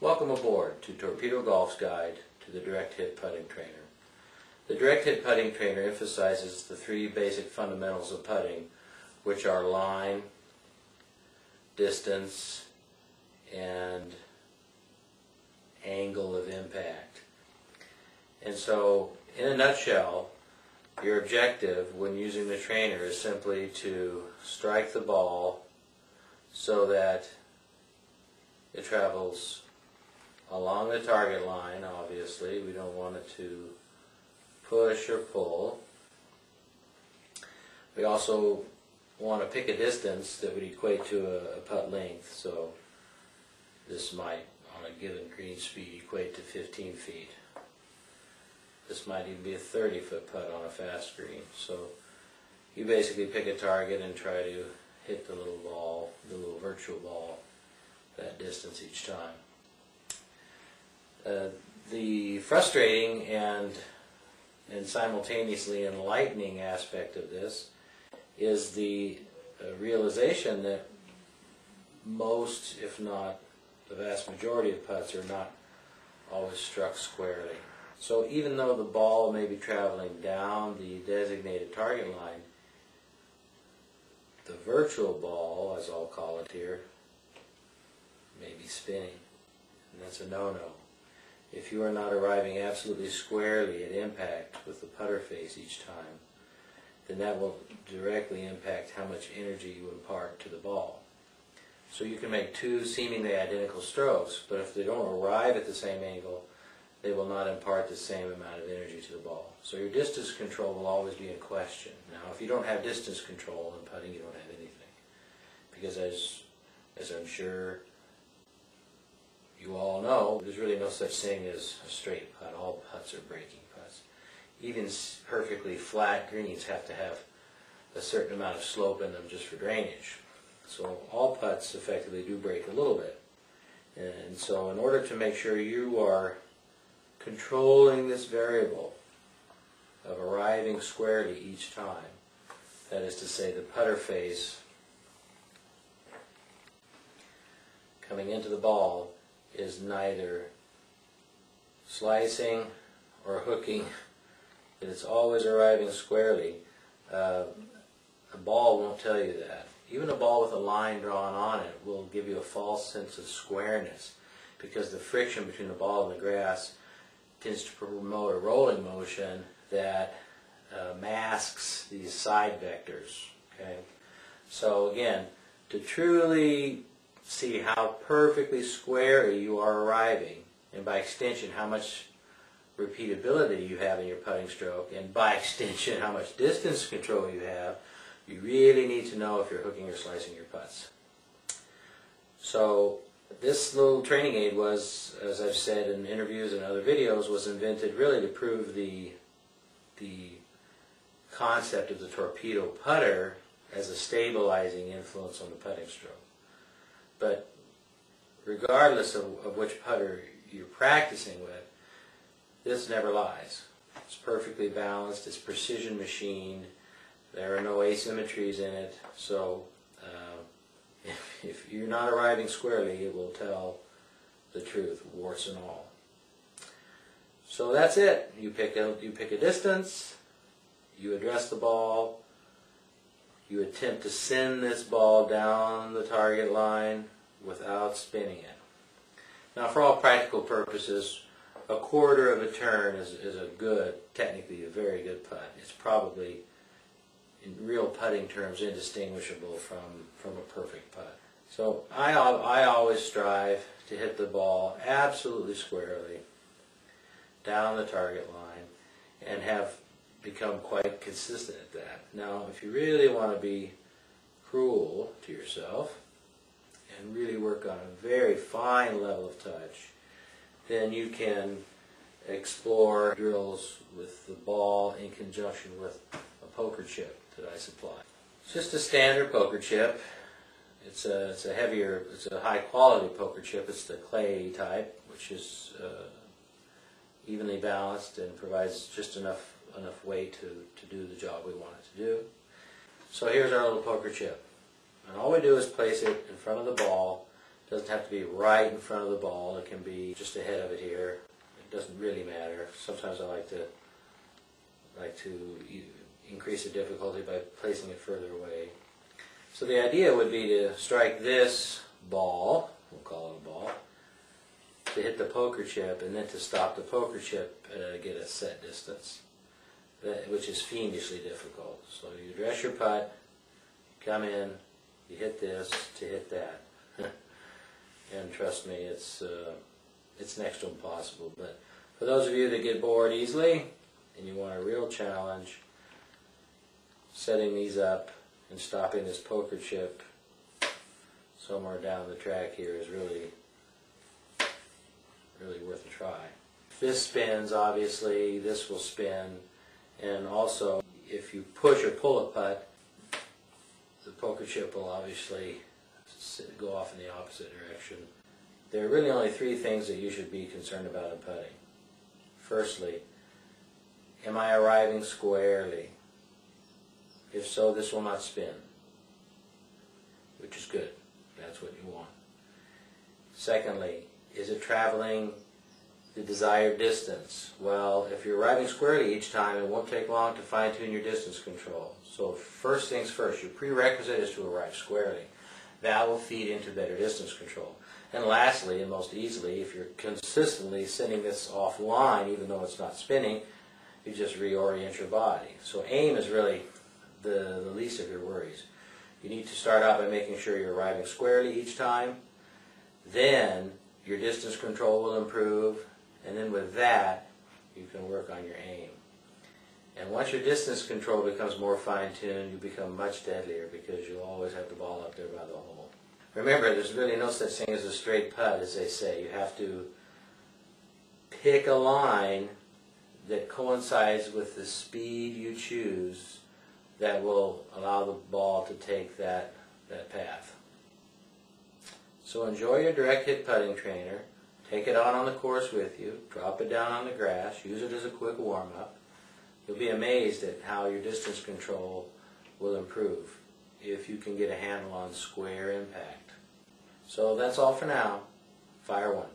Welcome aboard to Torpedo Golf's guide to the direct hit putting trainer. The direct hit putting trainer emphasizes the three basic fundamentals of putting, which are line, distance, and angle of impact. And so, in a nutshell, your objective when using the trainer is simply to strike the ball so that it travels along the target line. Obviously, we don't want it to push or pull. We also want to pick a distance that would equate to a putt length. So this might, on a given green speed, equate to 15 feet. This might even be a 30-foot putt on a fast green. So you basically pick a target and try to hit the little ball, the little virtual ball, that distance each time. The frustrating and simultaneously enlightening aspect of this is the realization that most, if not the vast majority of putts, are not always struck squarely. So even though the ball may be traveling down the designated target line, the virtual ball, as I'll call it here, may be spinning, and that's a no-no. If you are not arriving absolutely squarely at impact with the putter face each time, then that will directly impact how much energy you impart to the ball. So you can make two seemingly identical strokes, but if they don't arrive at the same angle, they will not impart the same amount of energy to the ball. So your distance control will always be in question. Now, if you don't have distance control in putting, you don't have anything. Because as I'm sure you all know, there's really no such thing as a straight putt. All putts are breaking putts. Even perfectly flat greens have to have a certain amount of slope in them just for drainage. So all putts effectively do break a little bit. And so in order to make sure you are controlling this variable of arriving squarely each time, that is to say the putter face coming into the ball is neither slicing or hooking, that it's always arriving squarely. A ball won't tell you that. Even a ball with a line drawn on it will give you a false sense of squareness, because the friction between the ball and the grass tends to promote a rolling motion that masks these side vectors. Okay? So again, to truly see how perfectly square you are arriving, and by extension how much repeatability you have in your putting stroke, and by extension how much distance control you have, you really need to know if you're hooking or slicing your putts. So this little training aid was, as I've said in interviews and other videos, was invented really to prove the concept of the torpedo putter as a stabilizing influence on the putting stroke. But regardless of which putter you're practicing with, this never lies. It's perfectly balanced, it's precision machined, there are no asymmetries in it, so if you're not arriving squarely, it will tell the truth, warts and all. So that's it. You pick a distance, you address the ball, you attempt to send this ball down the target line without spinning it. Now, for all practical purposes, a quarter of a turn is a good, technically a very good putt. It's probably, in real putting terms, indistinguishable from a perfect putt. So I always strive to hit the ball absolutely squarely down the target line, and have become quite consistent at that. Now, if you really want to be cruel to yourself and really work on a very fine level of touch, then you can explore drills with the ball in conjunction with a poker chip that I supply. It's just a standard poker chip. It's a heavier, it's a high quality poker chip. It's the clay type, which is evenly balanced and provides just enough weight to do the job we want it to do. So here's our little poker chip. And all we do is place it in front of the ball Doesn't have to be right in front of the ball. It can be just ahead of it here. It doesn't really matter. Sometimes I like to increase the difficulty by placing it further away. So the idea would be to strike this ball, we'll call it a ball, to hit the poker chip, and then to stop the poker chip get a set distance, which is fiendishly difficult. So you address your putt, come in, you hit this to hit that. And trust me, it's next to impossible. But for those of you that get bored easily and you want a real challenge, setting these up and stopping this poker chip somewhere down the track here is really worth a try. If this spins, obviously this will spin, and also if you push or pull a putt, the poker chip will obviously go off in the opposite direction. There are really only three things that you should be concerned about in putting. Firstly, am I arriving squarely? If so, this will not spin, which is good. That's what you want. Secondly, is it traveling the desired distance? Well, if you're arriving squarely each time, it won't take long to fine-tune your distance control. So first things first, your prerequisite is to arrive squarely. That will feed into better distance control. And lastly, and most easily, if you're consistently sending this offline, even though it's not spinning, you just reorient your body. So aim is really the least of your worries. You need to start out by making sure you're arriving squarely each time. Then your distance control will improve, and then with that, you can work on your aim. And once your distance control becomes more fine-tuned, you become much deadlier because you'll always have the ball up there by the hole. Remember, there's really no such thing as a straight putt, as they say. You have to pick a line that coincides with the speed you choose that will allow the ball to take that path. So enjoy your direct hit putting trainer. Take it out on the course with you. Drop it down on the grass. Use it as a quick warm-up. You'll be amazed at how your distance control will improve if you can get a handle on square impact. So that's all for now. Fire one.